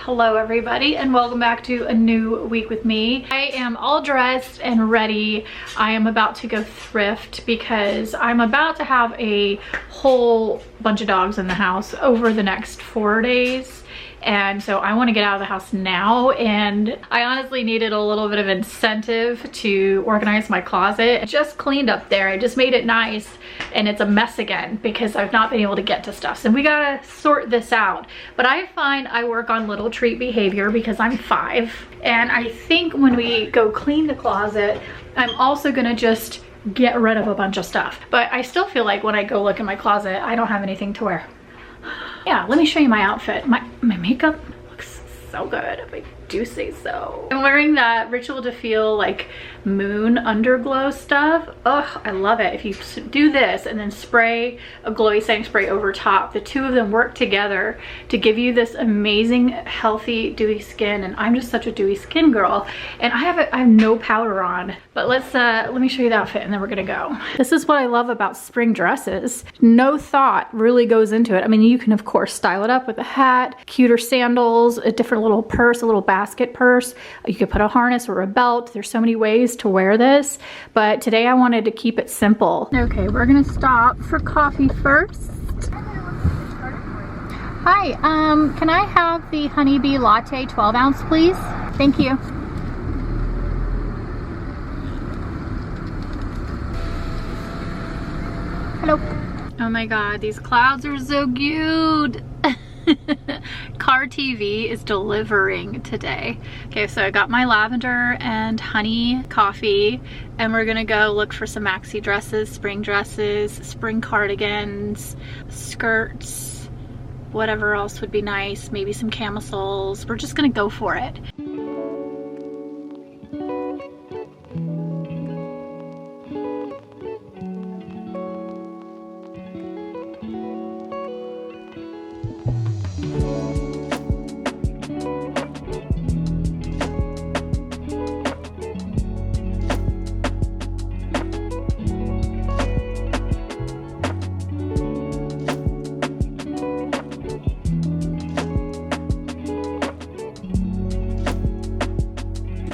Hello everybody and welcome back to a new week with me. I am all dressed and ready. I am about to go thrift because I'm about to have a whole bunch of dogs in the house over the next 4 days. And so I want to get out of the house now, and I honestly needed a little bit of incentive to organize my closet. I just cleaned up there. I just made it nice and it's a mess again because I've not been able to get to stuff. So we gotta sort this out. But I find I work on little treat behavior because I'm 5. And I think when we go clean the closet, I'm also gonna just get rid of a bunch of stuff. But I still feel like when I go look in my closet, I don't have anything to wear. Yeah, let me show you my outfit. My makeup looks so good, if I do say so. I'm wearing that Ritual to Feel like moon underglow stuff. Ugh, I love it. If you do this and then spray a glowy setting spray over top, the two of them work together to give you this amazing healthy dewy skin. And I'm just such a dewy skin girl, and I have no powder on. But let me show you the outfit and then we're gonna go. This is what I love about spring dresses. No thought really goes into it. I mean, you can of course style it up with a hat, cuter sandals, a different little purse, a little basket purse. You could put a harness or a belt. There's so many ways to wear this, but today I wanted to keep it simple. Okay, we're gonna stop for coffee first. Hi, can I have the honeybee latte 12 ounce, please? Thank you. Hello. Oh my God, these clouds are so cute. Car TV is delivering today. Okay, so I got my lavender and honey coffee, and we're gonna go look for some maxi dresses, spring cardigans, skirts, whatever else would be nice, maybe some camisoles. We're just gonna go for it.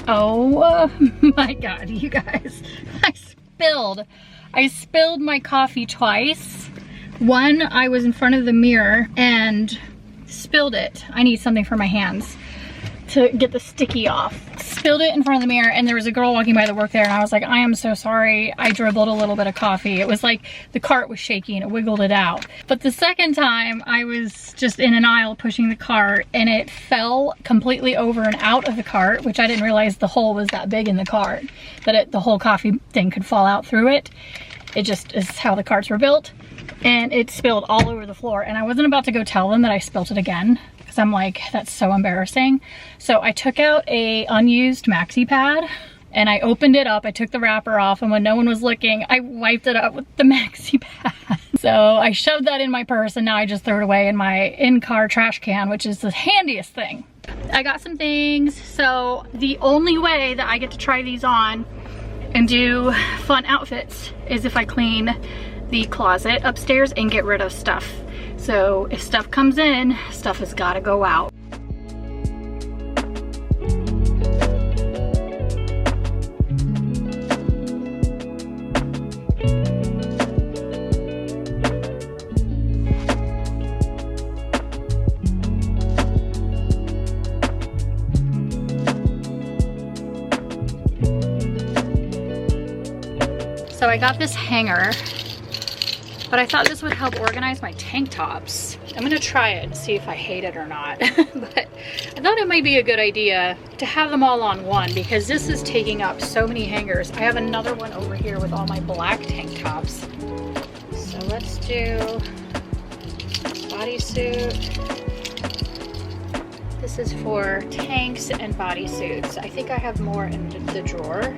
Oh my God, you guys, I spilled my coffee twice. One, I was in front of the mirror and spilled it. I need something for my hands to get the sticky off. Spilled it in front of the mirror, and there was a girl walking by the work there, and I was like, I am so sorry. I dribbled a little bit of coffee. It was like the cart was shaky and it wiggled it out. But the second time I was just in an aisle pushing the cart, and it fell completely over and out of the cart, which I didn't realize the hole was that big in the cart, that the whole coffee thing could fall out through it. It just is how the carts were built. And it spilled all over the floor, and I wasn't about to go tell them that I spilled it again. I'm like, that's so embarrassing. So I took out a unused maxi pad and I opened it up. I took the wrapper off, and when no one was looking, I wiped it up with the maxi pad. So I shoved that in my purse, and now I just threw it away in my in-car trash can, which is the handiest thing. I got some things. So the only way that I get to try these on and do fun outfits is if I clean the closet upstairs and get rid of stuff. So if stuff comes in, stuff has got to go out. So I got this hanger, but I thought this would help organize my tank tops. I'm gonna try it and see if I hate it or not. But I thought it might be a good idea to have them all on one, because this is taking up so many hangers. I have another one over here with all my black tank tops. So let's do bodysuit. This is for tanks and bodysuits. I think I have more in the drawer.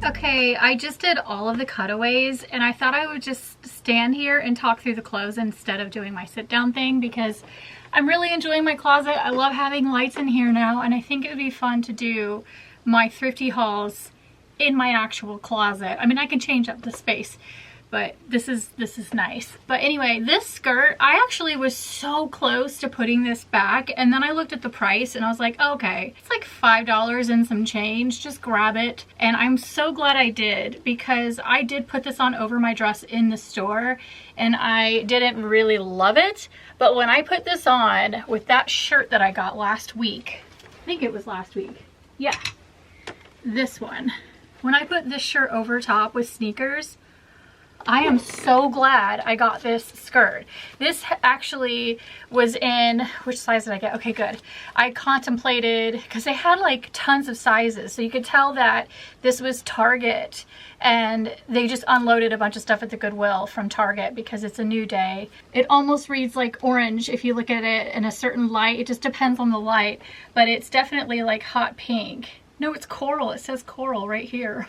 Okay, I just did all of the cutaways and I thought I would just stand here and talk through the clothes instead of doing my sit down thing because I'm really enjoying my closet. I love having lights in here now, and I think it would be fun to do my thrifty hauls in my actual closet. I mean, I can change up the space, but this is nice. But anyway, this skirt, I actually was so close to putting this back, and then I looked at the price and I was like, okay, it's like $5 and some change, just grab it. And I'm so glad I did, because I did put this on over my dress in the store and I didn't really love it. But when I put this on with that shirt that I got last week, I think it was last week, yeah, this one, when I put this shirt over top with sneakers, I am so glad I got this skirt. This actually was in, which size did I get? Okay, good. I contemplated, because they had like tons of sizes, so you could tell that this was Target, and they just unloaded a bunch of stuff at the Goodwill from Target because it's a new day. It almost reads like orange if you look at it in a certain light. It just depends on the light, but it's definitely like hot pink. No, it's coral. It says coral right here.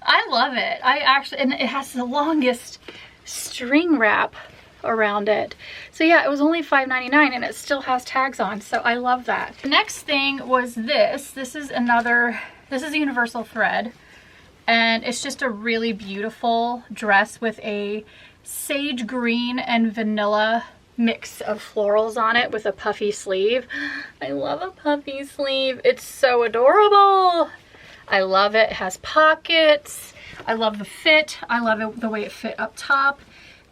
I love it. I actually, and it has the longest string wrap around it. So yeah, it was only $5.99 and it still has tags on, so I love that. The next thing was this. This is a universal thread, and it's just a really beautiful dress with a sage green and vanilla mix of florals on it with a puffy sleeve. I love a puffy sleeve. It's so adorable. I love it. It has pockets. I love the fit. I love it, the way it fit up top.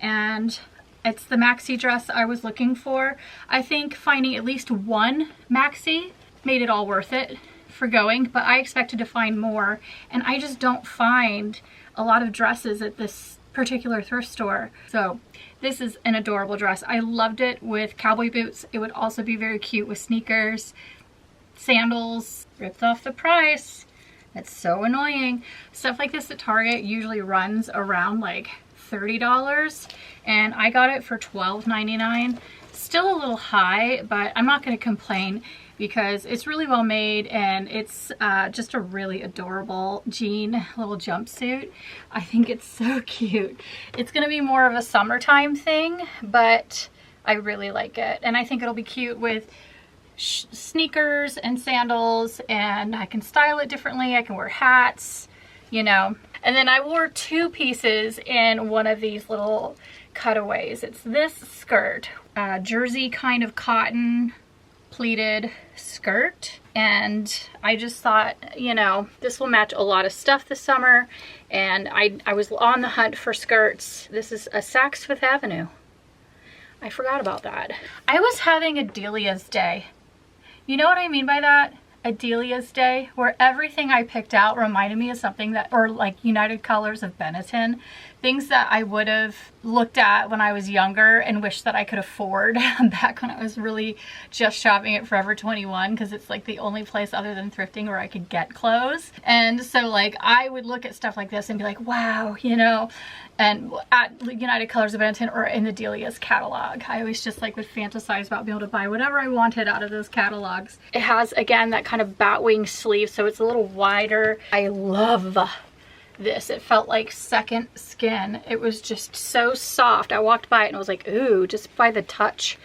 And it's the maxi dress I was looking for. I think finding at least one maxi made it all worth it for going, but I expected to find more. And I just don't find a lot of dresses at this particular thrift store. So this is an adorable dress. I loved it with cowboy boots. It would also be very cute with sneakers, sandals, ripped off the price. It's so annoying. Stuff like this at Target usually runs around like $30, and I got it for $12.99. Still a little high, but I'm not going to complain because it's really well made, and it's just a really adorable jean little jumpsuit. I think it's so cute. It's going to be more of a summertime thing, but I really like it, and I think it'll be cute with sneakers and sandals, and I can style it differently. I can wear hats, you know. And then I wore two pieces in one of these little cutaways. It's this skirt, jersey kind of cotton pleated skirt, and I just thought, you know, this will match a lot of stuff this summer, and I was on the hunt for skirts. This is a Saks Fifth Avenue. I forgot about that. I was having a Delia's day. You know what I mean by that? A Delia's day, where everything I picked out reminded me of something that, or like United Colors of Benetton, things that I would have looked at when I was younger and wished that I could afford back when I was really just shopping at Forever 21, because it's like the only place other than thrifting where I could get clothes. And so like I would look at stuff like this and be like, wow, you know, and at United Colors of Benetton or in the Delia's catalog, I always just like would fantasize about being able to buy whatever I wanted out of those catalogs. It has, again, that kind of batwing sleeve, so it's a little wider. I love this. It felt like second skin. It was just so soft. I walked by it and I was like, ooh, just by the touch.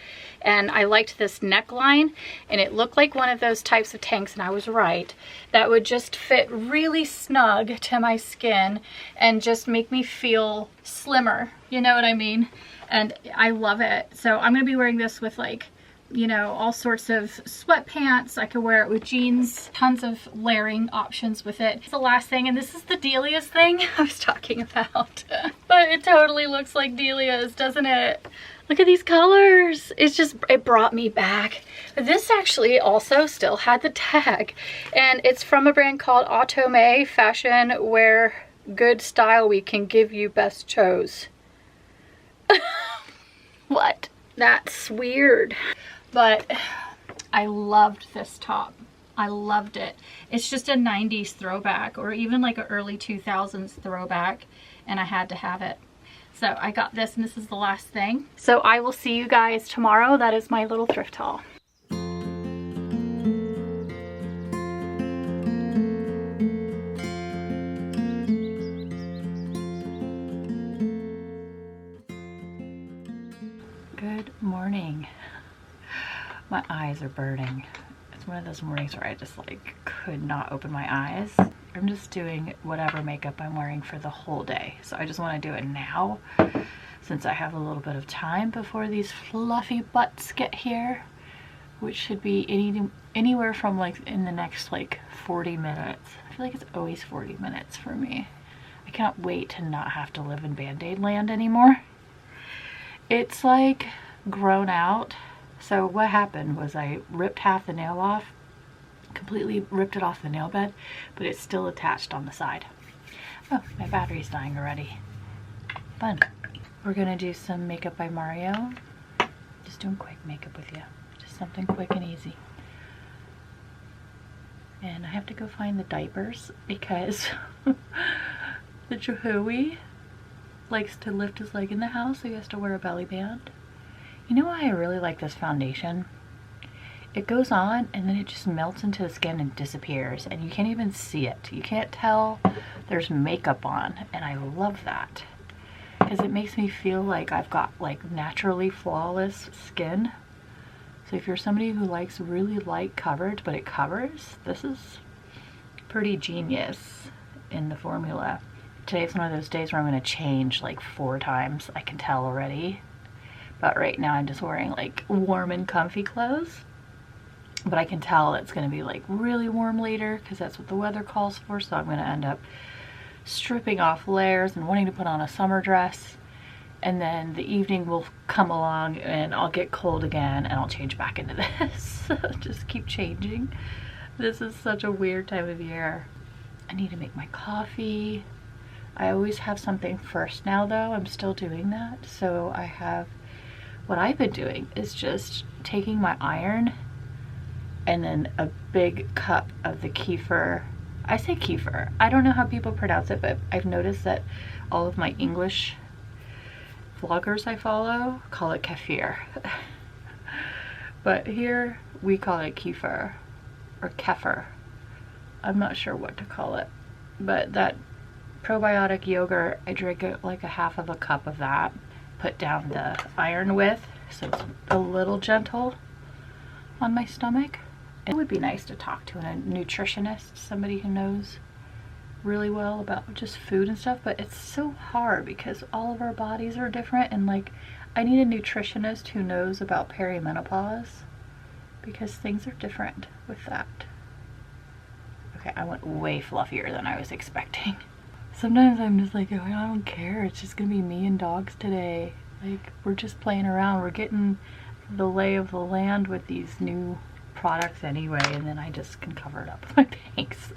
And I liked this neckline, and it looked like one of those types of tanks, and I was right, that would just fit really snug to my skin and just make me feel slimmer, you know what I mean? And I love it. So I'm gonna be wearing this with, like, you know, all sorts of sweatpants. I could wear it with jeans, tons of layering options with it. It's the last thing, and this is the Delia's thing I was talking about. But it totally looks like Delia's, doesn't it? Look at these colors. It's just, it brought me back. This actually also still had the tag, and it's from a brand called Autome Fashion, where good style we can give you best chose. What? That's weird. But I loved this top. I loved it. It's just a 90s throwback, or even like an early 2000s throwback, and I had to have it. So I got this, and this is the last thing. So I will see you guys tomorrow. That is my little thrift haul. Good morning. My eyes are burning. It's one of those mornings where I just like could not open my eyes. I'm just doing whatever makeup I'm wearing for the whole day. So I just want to do it now since I have a little bit of time before these fluffy butts get here, which should be anywhere from like in the next like 40 minutes. I feel like it's always 40 minutes for me. I cannot wait to not have to live in Band-Aid land anymore. It's like grown out. So what happened was I ripped half the nail off, completely ripped it off the nail bed, but it's still attached on the side. Oh, my battery's dying already. Fun. We're gonna do some makeup by Miriah. Just doing quick makeup with you. Just something quick and easy. And I have to go find the diapers because the Jehoey likes to lift his leg in the house, so he has to wear a belly band. You know why I really like this foundation? It goes on and then it just melts into the skin and disappears, and you can't even see it. You can't tell there's makeup on, and I love that because it makes me feel like I've got like naturally flawless skin. So if you're somebody who likes really light coverage but it covers, this is pretty genius in the formula. Today's one of those days where I'm going to change like 4 times. I can tell already. But right now I'm just wearing like warm and comfy clothes. But I can tell it's going to be like really warm later because that's what the weather calls for. So I'm going to end up stripping off layers and wanting to put on a summer dress. And then the evening will come along and I'll get cold again and I'll change back into this. Just keep changing. This is such a weird time of year. I need to make my coffee. I always have something first now though. I'm still doing that. So I have, what I've been doing is just taking my iron and then a big cup of the kefir. I say kefir. I don't know how people pronounce it, but I've noticed that all of my English vloggers I follow call it kefir. But here we call it kefir or kefir. I'm not sure what to call it, but that probiotic yogurt, I drink like a half of a cup of that, put down the iron with so it's a little gentle on my stomach. It would be nice to talk to a nutritionist, somebody who knows really well about just food and stuff, but it's so hard because all of our bodies are different, and like I need a nutritionist who knows about perimenopause because things are different with that. Okay, I went way fluffier than I was expecting. Sometimes I'm just like, oh, I don't care. It's just gonna be me and dogs today. Like, we're just playing around. We're getting the lay of the land with these new products anyway, and then I just can cover it up with my bangs.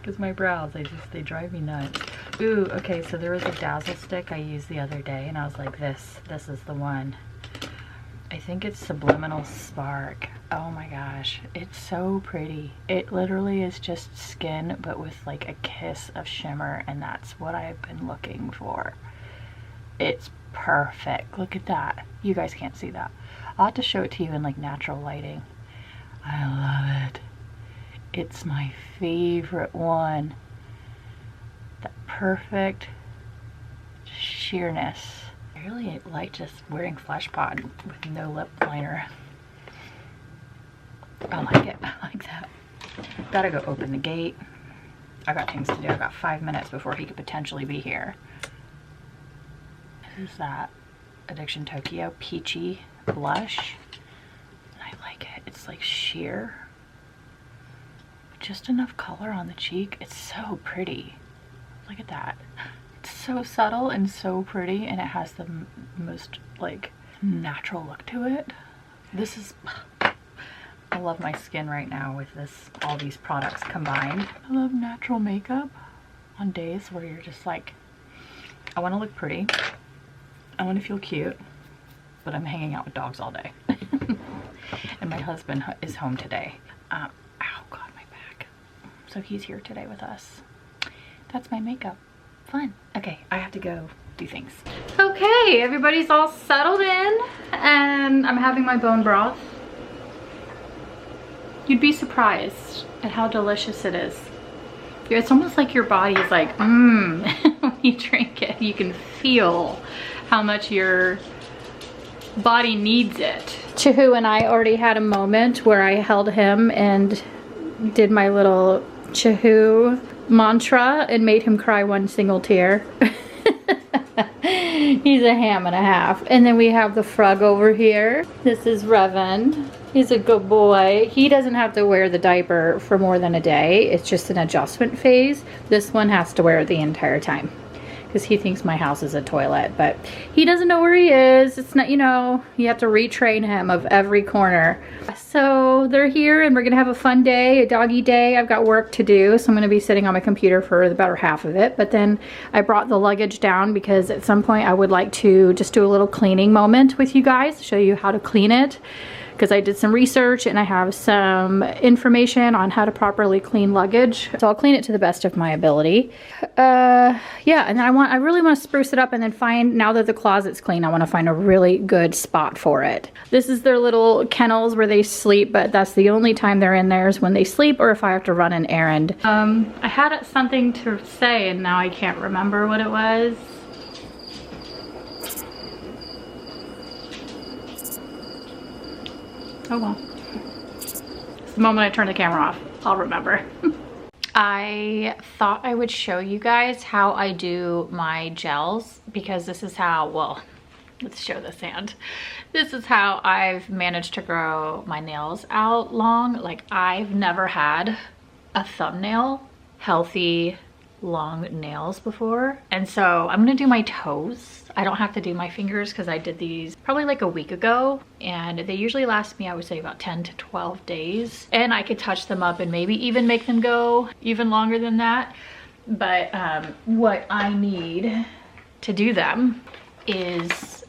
Because my brows, they drive me nuts. Ooh, okay, so there was a dazzle stick I used the other day, and I was like, this is the one. I think it's Subliminal Spark. Oh my gosh, it's so pretty. It literally is just skin, but with like a kiss of shimmer, and that's what I've been looking for. It's perfect. Look at that. You guys can't see that. I'll have to show it to you in like natural lighting. I love it. It's my favorite one. That perfect sheerness. I really like just wearing Flesh Pod with no lip liner. I like it. I like that. Gotta go open the gate. I got things to do. I got 5 minutes before he could potentially be here. This is that Addiction Tokyo Peachy blush. And I like it. It's like sheer. Just enough color on the cheek. It's so pretty. Look at that. It's so subtle and so pretty, and it has the most like natural look to it. This is, I love my skin right now with this, all these products combined. I love natural makeup on days where you're just like, I want to look pretty, I want to feel cute, but I'm hanging out with dogs all day. And my husband is home today. Ow, God, my back. So he's here today with us. That's my makeup. Fun. Okay, I have to go do things. Okay, everybody's all settled in, and I'm having my bone broth. You'd be surprised at how delicious it is. It's almost like your body is like, when you drink it. You can feel how much your body needs it. Chihu and I already had a moment where I held him and did my little Chihu mantra and made him cry one single tear. He's a ham and a half. And then we have the frog over here. This is Revan. He's a good boy. He doesn't have to wear the diaper for more than a day. It's just an adjustment phase. This one has to wear it the entire time because he thinks my house is a toilet, but he doesn't know where he is. It's not, you know, you have to retrain him of every corner. So they're here and we're gonna have a fun day, a doggy day. I've got work to do, so I'm gonna be sitting on my computer for the better half of it. But then I brought the luggage down because at some point I would like to just do a little cleaning moment with you guys, show you how to clean it. Because I did some research and I have some information on how to properly clean luggage. So I'll clean it to the best of my ability. Yeah, and then I really want to spruce it up and then find, now that the closet's clean, I want to find a really good spot for it. This is their little kennels where they sleep, but that's the only time they're in there is when they sleep or if I have to run an errand. I had something to say and now I can't remember what it was. Oh well. It's the moment I turn the camera off, I'll remember. I thought I would show you guys how I do my gels because this is how, well, let's show this hand. This is how I've managed to grow my nails out long. Like I've never had a thumbnail healthy long nails before. And so I'm gonna do my toes. I don't have to do my fingers because I did these probably like a week ago and they usually last me, I would say, about 10 to 12 days. And I could touch them up and maybe even make them go even longer than that. But what I need to do them is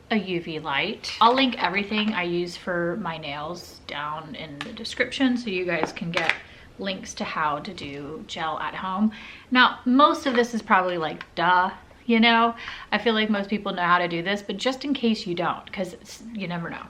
a UV light. I'll link everything I use for my nails down in the description so you guys can get links to how to do gel at home. Now, most of this is probably like, duh, you know? I feel like most people know how to do this, but just in case you don't, because you never know.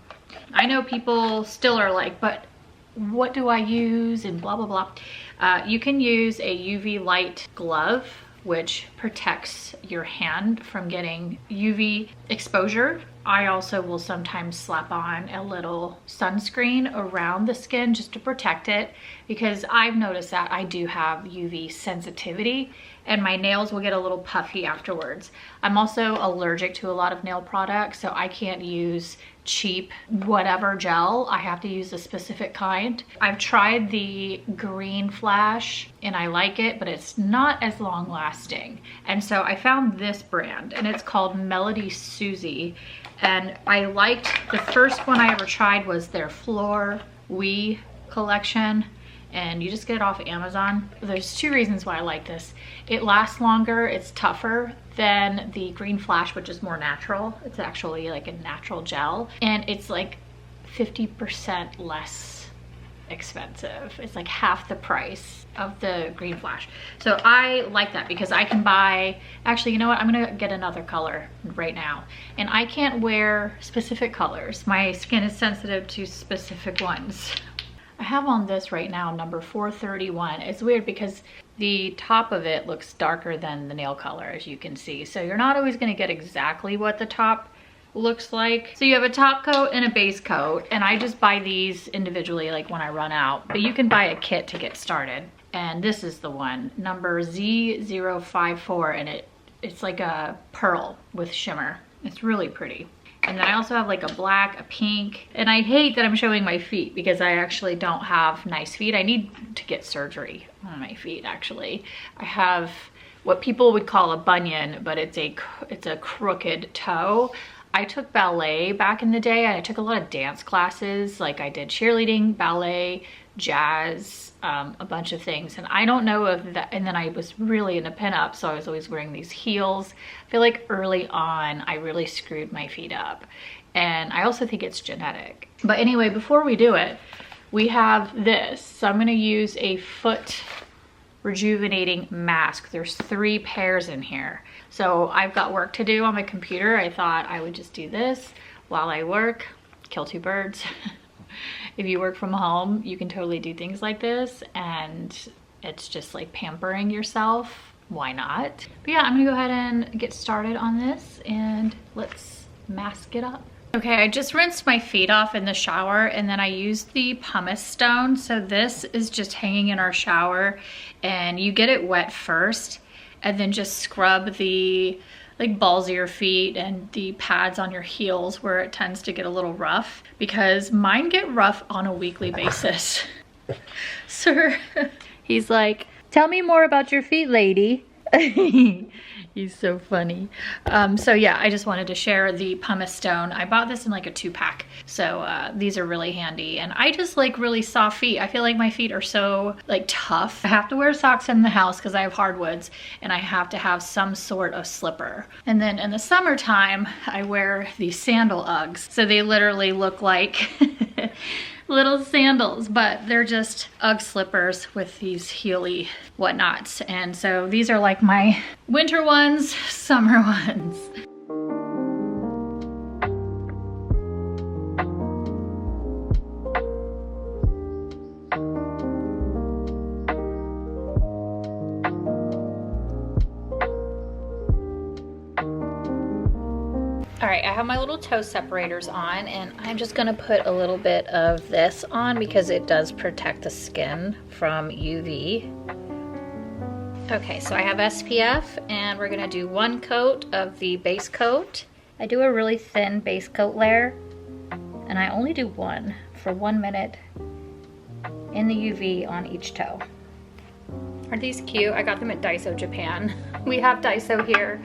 I know people still are like, but what do I use and blah, blah, blah. You can use a UV light glove, which protects your hand from getting UV exposure. I also will sometimes slap on a little sunscreen around the skin just to protect it because I've noticed that I do have UV sensitivity and my nails will get a little puffy afterwards. I'm also allergic to a lot of nail products, so I can't use cheap whatever gel. I have to use a specific kind. I've tried the green flash and I like it, but it's not as long lasting. And so I found this brand and it's called Melody Susie. And I liked, the first one I ever tried was their Fleur We collection. And you just get it off Amazon. There's two reasons why I like this. It lasts longer, it's tougher than the green flash, which is more natural. It's actually like a natural gel. And it's like 50% less expensive. It's like half the price of the green flash. So I like that because I can buy, actually, you know what? I'm gonna get another color right now. And I can't wear specific colors. My skin is sensitive to specific ones. I have on this right now, number 431. It's weird because the top of it looks darker than the nail color, as you can see. So you're not always gonna get exactly what the top looks like. So you have a top coat and a base coat, and I just buy these individually like when I run out, but you can buy a kit to get started. And this is the one, number Z054, and it's like a pearl with shimmer. It's really pretty. And then I also have like a black, a pink, and I hate that I'm showing my feet because I actually don't have nice feet. I need to get surgery on my feet, actually. I have what people would call a bunion, but it's a crooked toe. I took ballet back in the day. I took a lot of dance classes. Like I did cheerleading, ballet, jazz, a bunch of things. And I don't know if that, and then I was really into pinup, so I was always wearing these heels. I feel like early on, I really screwed my feet up. And I also think it's genetic. But anyway, before we do it, we have this. So I'm gonna use a foot rejuvenating mask. There's 3 pairs in here. So I've got work to do on my computer. I thought I would just do this while I work, kill 2 birds. If you work from home, you can totally do things like this, and it's just like pampering yourself why not? But yeah, I'm gonna go ahead and get started on this and let's mask it up. Okay, I just rinsed my feet off in the shower and then I used the pumice stone. So this is just hanging in our shower and you get it wet first and then just scrub the balls of your feet and the pads on your heels where it tends to get a little rough, because mine get rough on a weekly basis. Sir, he's like, tell me more about your feet, lady. He's so funny. So yeah, I just wanted to share the pumice stone. I bought this in like a 2-pack. So these are really handy. And I just like really soft feet. I feel like my feet are so like tough. I have to wear socks in the house because I have hardwoods and I have to have some sort of slipper. And then in the summertime, I wear these sandal Uggs. So they literally look like little sandals, but they're just Ugg slippers with these heely whatnots. And so these are like my winter ones, summer ones. All right, I have my little toe separators on and I'm just gonna put a little bit of this on because it does protect the skin from UV. Okay, so I have SPF and we're gonna do 1 coat of the base coat. I do a really thin base coat layer and I only do 1 for 1 minute in the UV on each toe. Aren't these cute? I got them at Daiso Japan. We have Daiso here.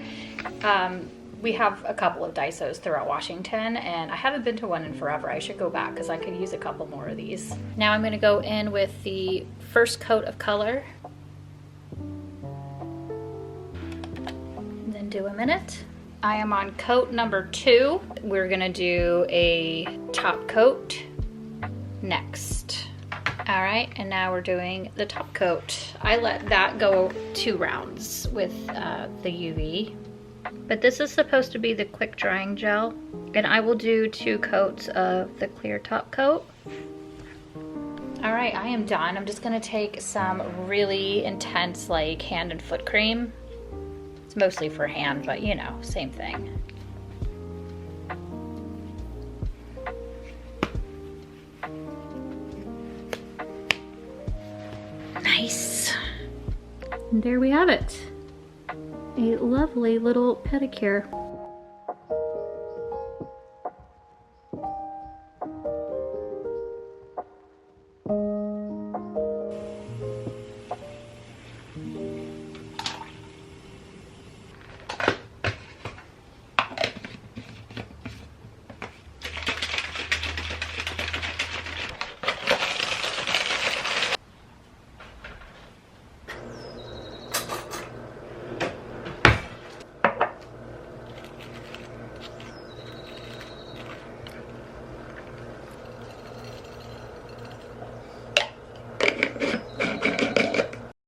We have a couple of Daisos throughout Washington and I haven't been to one in forever. I should go back because I could use a couple more of these. Now I'm gonna go in with the first coat of color. And then do a minute. I am on coat number 2. We're gonna do a top coat next. All right, and now we're doing the top coat. I let that go 2 rounds with the UV. But this is supposed to be the quick drying gel, and I will do 2 coats of the clear top coat. All right, I am done. I'm just gonna take some really intense like hand and foot cream. It's mostly for hand, but you know, same thing. Nice. And there we have it. A lovely little pedicure.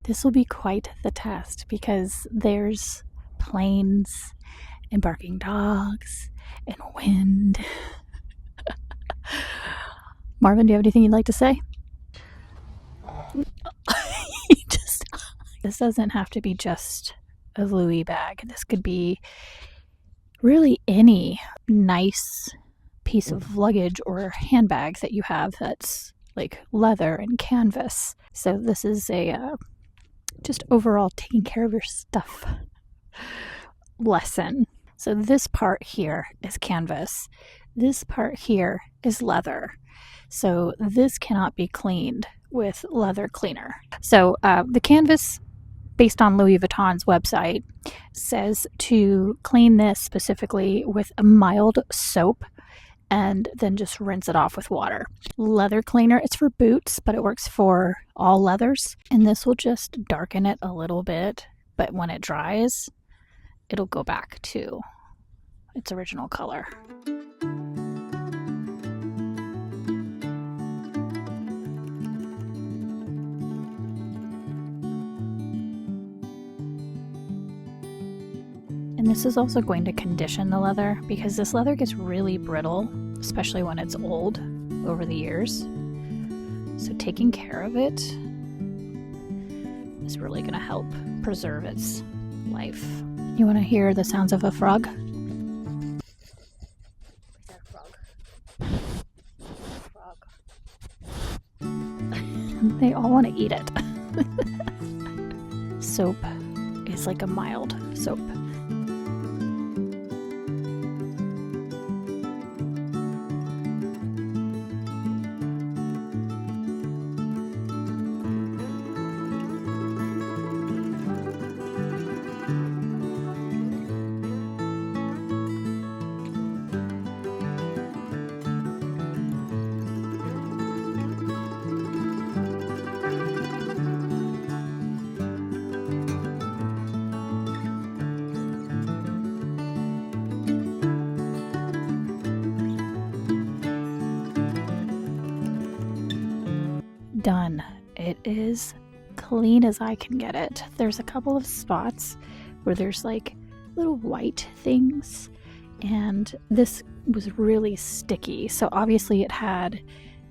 This will be quite the test because there's planes and barking dogs and wind. Marvin, do you have anything you'd like to say? This doesn't have to be just a Louis bag. This could be really any nice piece of luggage or handbag that you have that's like leather and canvas. So this is a just overall taking care of your stuff lesson. So this part here is canvas. This part here is leather. So this cannot be cleaned with leather cleaner. So the canvas, based on Louis Vuitton's website, says to clean this specifically with a mild soap and then just rinse it off with water. Leather cleaner, it's for boots, but it works for all leathers. And this will just darken it a little bit, but when it dries, it'll go back to its original color. And this is also going to condition the leather because this leather gets really brittle, especially when it's old over the years. So taking care of it is really going to help preserve its life. You want to hear the sounds of a frog? They all want to eat it. Soap is like a mild soap. Done. It is clean as I can get it. There's a couple of spots where there's like little white things, and this was really sticky, so obviously it had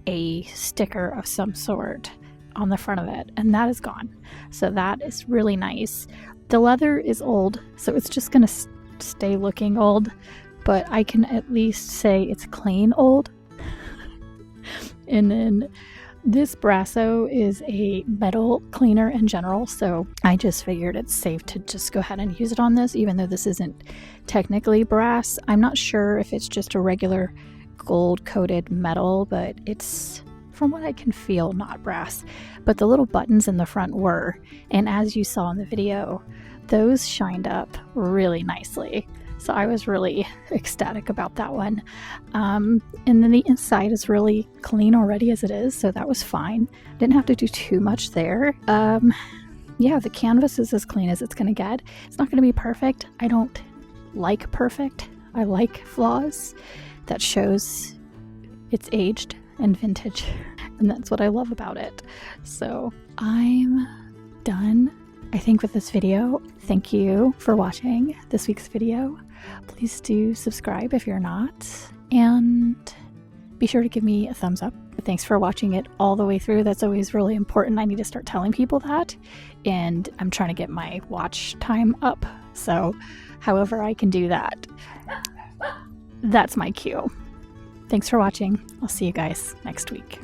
a sticker of some sort on the front of it, and that is gone, so that is really nice. The leather is old, so it's just gonna stay looking old, but I can at least say it's clean old. And then this Brasso is a metal cleaner in general, so I just figured it's safe to just go ahead and use it on this, even though this isn't technically brass. I'm not sure if it's just a regular gold-coated metal, but it's, from what I can feel, not brass. But the little buttons in the front were, and as you saw in the video, those shined up really nicely. So I was really ecstatic about that one. And then the inside is really clean already as it is, so that was fine. Didn't have to do too much there. Yeah, the canvas is as clean as it's gonna get. It's not gonna be perfect. I don't like perfect. I like flaws. That shows it's aged and vintage, and that's what I love about it. So I'm done, I think, with this video. Thank you for watching this week's video. Please do subscribe if you're not, and be sure to give me a thumbs up. Thanks for watching it all the way through. That's always really important. I need to start telling people that, and I'm trying to get my watch time up, so however I can do that, that's my cue. Thanks for watching. I'll see you guys next week.